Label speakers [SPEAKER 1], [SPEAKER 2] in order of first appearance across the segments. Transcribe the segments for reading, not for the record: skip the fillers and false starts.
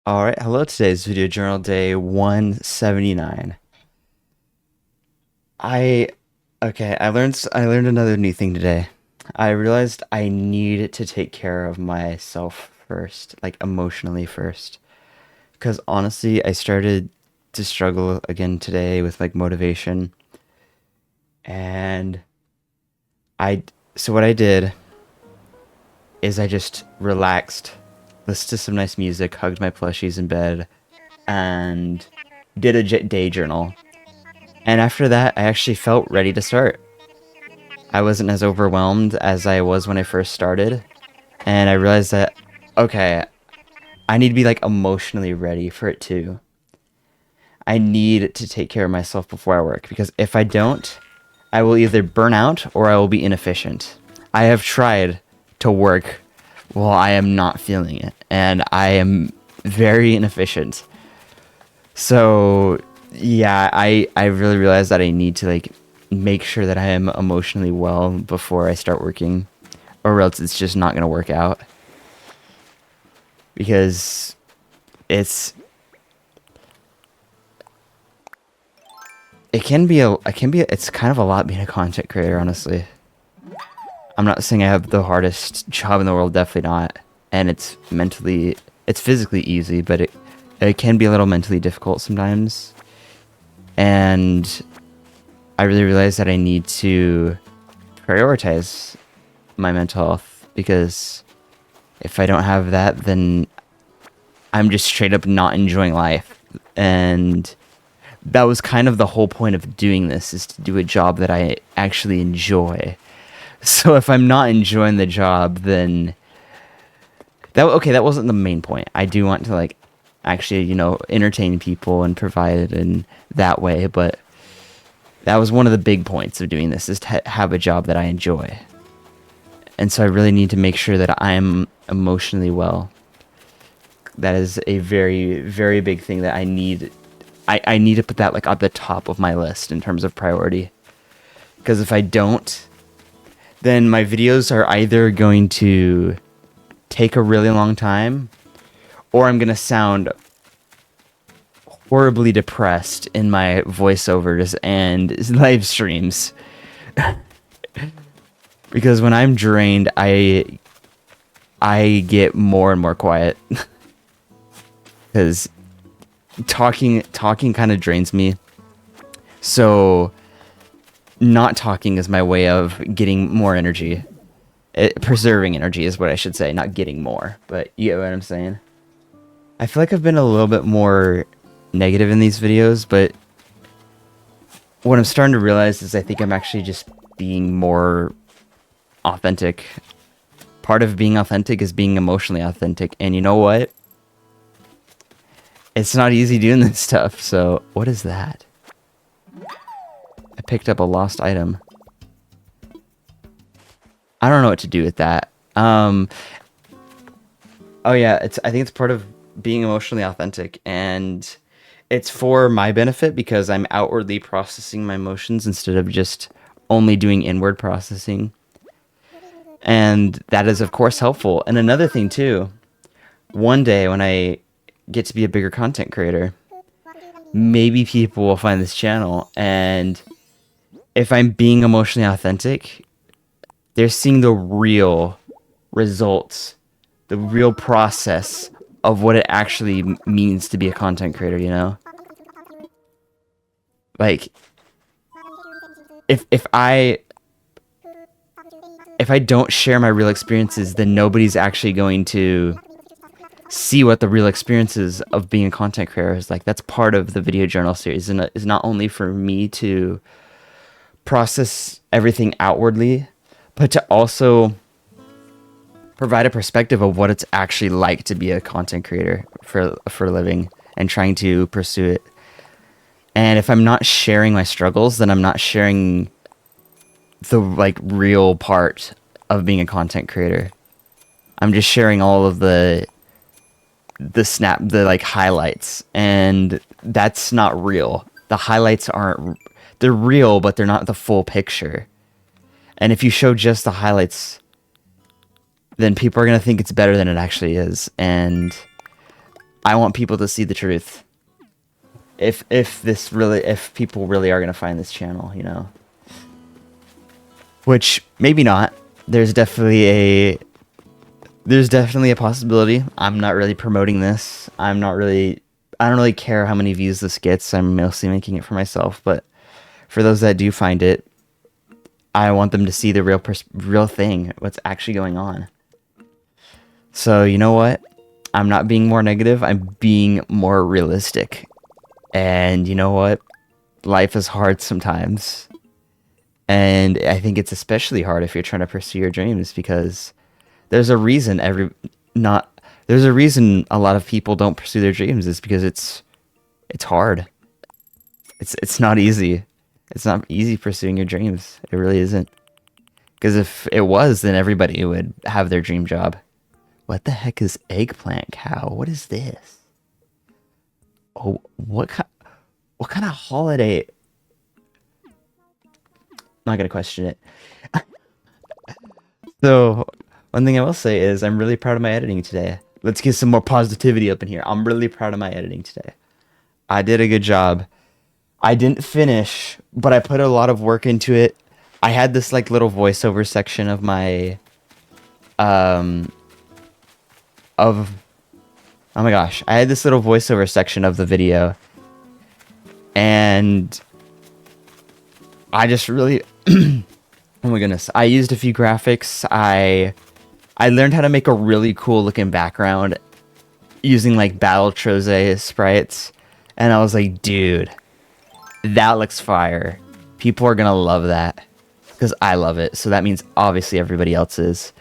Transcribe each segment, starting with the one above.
[SPEAKER 1] All right, hello. Today's video journal day 179. I I learned another new thing today. I realized I need to take care of myself first, like emotionally first. Because honestly, I started to struggle again today with like motivation. And I so what I did is I just relaxed, listened to some nice music, hugged my plushies in bed, and did a day journal. And after that, I actually felt ready to start. I wasn't as overwhelmed as I was when I first started. And I realized that, okay, I need to be like emotionally ready for it too. I need to take care of myself before I work because if I don't, I will either burn out or I will be inefficient. I have tried to work while I am not feeling it, and I am very inefficient. So yeah, I really realized that I need to like make sure that I am emotionally well before I start working, or else it's just not gonna work out. Because it's it's kind of a lot being a content creator, honestly. I'm not saying I have the hardest job in the world, definitely not. And it's physically easy, but it can be a little mentally difficult sometimes. And I really realized that I need to prioritize my mental health because if I don't have that, then I'm just straight up not enjoying life. And that was kind of the whole point of doing this, is to do a job that I actually enjoy. So if I'm not enjoying the job, then that wasn't the main point. I do want to like actually, entertain people and provide in that way, but that was one of the big points of doing this, is to have a job that I enjoy. And so I really need to make sure that I'm emotionally well. That is a very, very big thing that I need. I need to put that like at the top of my list in terms of priority. Because if I don't, then my videos are either going to take a really long time, or I'm going to sound horribly depressed in my voiceovers and live streams. Because when I'm drained, I get more and more quiet. Because talking kind of drains me. So not talking is my way of getting more energy. Preserving energy is what I should say, not getting more. But you get what I'm saying? I feel like I've been a little bit more negative in these videos, but what I'm starting to realize is I think I'm actually just being more authentic. Part of being authentic is being emotionally authentic. And you know what? It's not easy doing this stuff. So what is that? I picked up a lost item. I don't know what to do with that. Oh yeah, I think it's part of being emotionally authentic, and it's for my benefit because I'm outwardly processing my emotions instead of just only doing inward processing. And that is of course helpful. And another thing too, one day when I get to be a bigger content creator, maybe people will find this channel, and if I'm being emotionally authentic, they're seeing the real results, the real process of what it actually means to be a content creator, you know? Like if I don't share my real experiences, then nobody's actually going to see what the real experiences of being a content creator is like. That's part of the video journal series, and is not only for me to process everything outwardly, but to also provide a perspective of what it's actually like to be a content creator for a living and trying to pursue it. And if I'm not sharing my struggles, then I'm not sharing the like real part of being a content creator. I'm just sharing all of the like highlights, and that's not real. The highlights aren't, they're real, but they're not the full picture. And if you show just the highlights, then people are going to think it's better than it actually is. And I want people to see the truth. If people really are gonna find this channel, you know. Which maybe not. There's definitely a possibility. I'm not really promoting this. I don't really care how many views this gets. I'm mostly making it for myself, but for those that do find it, I want them to see the real thing, what's actually going on. So, you know what? I'm not being more negative. I'm being more realistic. And you know what? Life is hard sometimes. And I think it's especially hard if you're trying to pursue your dreams, because there's a reason there's a reason a lot of people don't pursue their dreams. Is because it's hard. It's not easy. It's not easy pursuing your dreams. It really isn't. Because if it was, then everybody would have their dream job. What the heck is eggplant cow? What is this? Oh, what kind of holiday? I'm not gonna question it. So, one thing I will say is I'm really proud of my editing today. Let's get some more positivity up in here. I'm really proud of my editing today. I did a good job. I didn't finish, but I put a lot of work into it. I had this like little voiceover section of my of oh my gosh, I had this little voiceover section of the video, and I just really oh my goodness, I used a few graphics. I learned how to make a really cool looking background using like Battletrose sprites, and I was like, dude, that looks fire. People are gonna love that because I love it, so that means obviously everybody else is.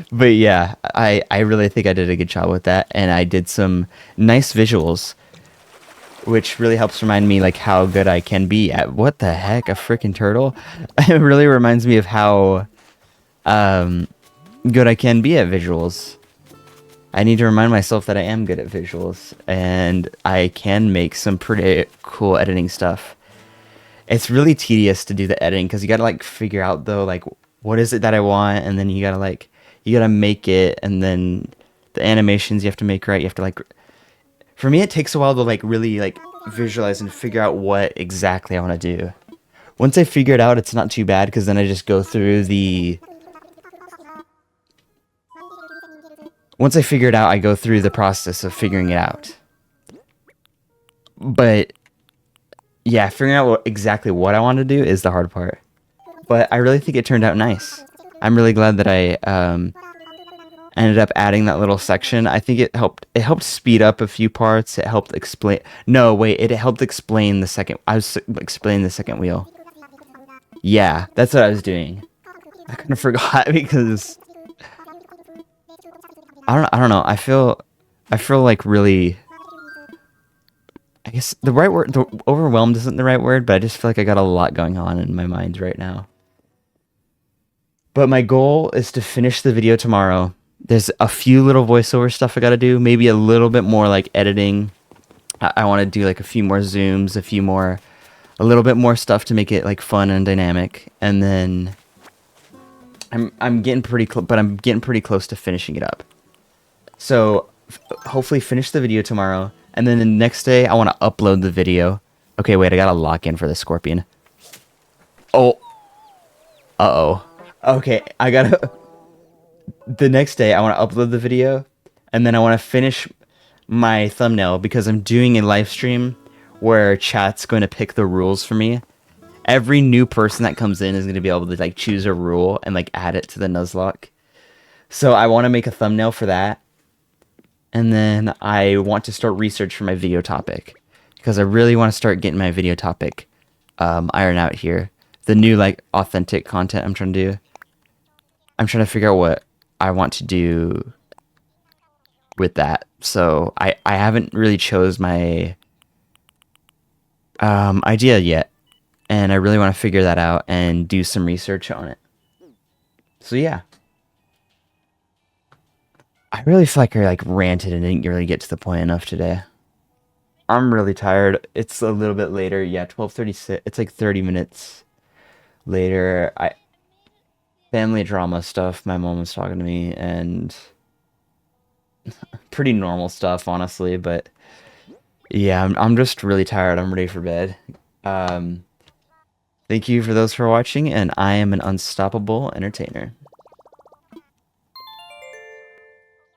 [SPEAKER 1] But yeah, I really think I did a good job with that, and I did some nice visuals, which really helps remind me like how good I can be at what the heck, a freaking turtle. It really reminds me of how good I can be at visuals. I need to remind myself that I am good at visuals, and I can make some pretty cool editing stuff. It's really tedious to do the editing because you gotta like figure out though like what is it that I want, and then you gotta make it, and then the animations you have to make right. You have to like, for me it takes a while to like really like visualize and figure out what exactly I want to do. Once I figure it out, it's not too bad because then I just go through the once I figure it out, I go through the process of figuring it out. But yeah, figuring out exactly what I want to do is the hard part. But I really think it turned out nice. I'm really glad that I ended up adding that little section. I think it helped. It helped speed up a few parts. It helped explain. No, wait. It helped explain the second. I was explaining the second wheel. Yeah, that's what I was doing. I kind of forgot because I don't know. I feel like really. I guess the right word, the overwhelmed isn't the right word, but I just feel like I got a lot going on in my mind right now. But my goal is to finish the video tomorrow. There's a few little voiceover stuff I gotta do, maybe a little bit more like editing. I want to do like a few more zooms, a little bit more stuff to make it like fun and dynamic, and then I'm getting pretty but I'm getting pretty close to finishing it up. So hopefully finish the video tomorrow. And then the next day, I want to upload the video. Okay, wait, I gotta lock in for the scorpion. Oh. Uh-oh. Okay, I gotta... The next day, I want to upload the video, and then I want to finish my thumbnail, because I'm doing a live stream where chat's going to pick the rules for me. Every new person that comes in is going to be able to, like, choose a rule and, like, add it to the Nuzlocke. So I want to make a thumbnail for that. And then I want to start research for my video topic, because I really want to start getting my video topic ironed out here. The new like authentic content I'm trying to do. I'm trying to figure out what I want to do with that. So I haven't really chose my idea yet, and I really want to figure that out and do some research on it. So yeah. I really feel like I like ranted and didn't really get to the point enough today. I'm really tired. It's a little bit later. Yeah, 12:36. It's like 30 minutes later. Family drama stuff. My mom was talking to me, and pretty normal stuff, honestly. But yeah, I'm just really tired. I'm ready for bed. Um, Thank you for those for watching, and I am an unstoppable entertainer.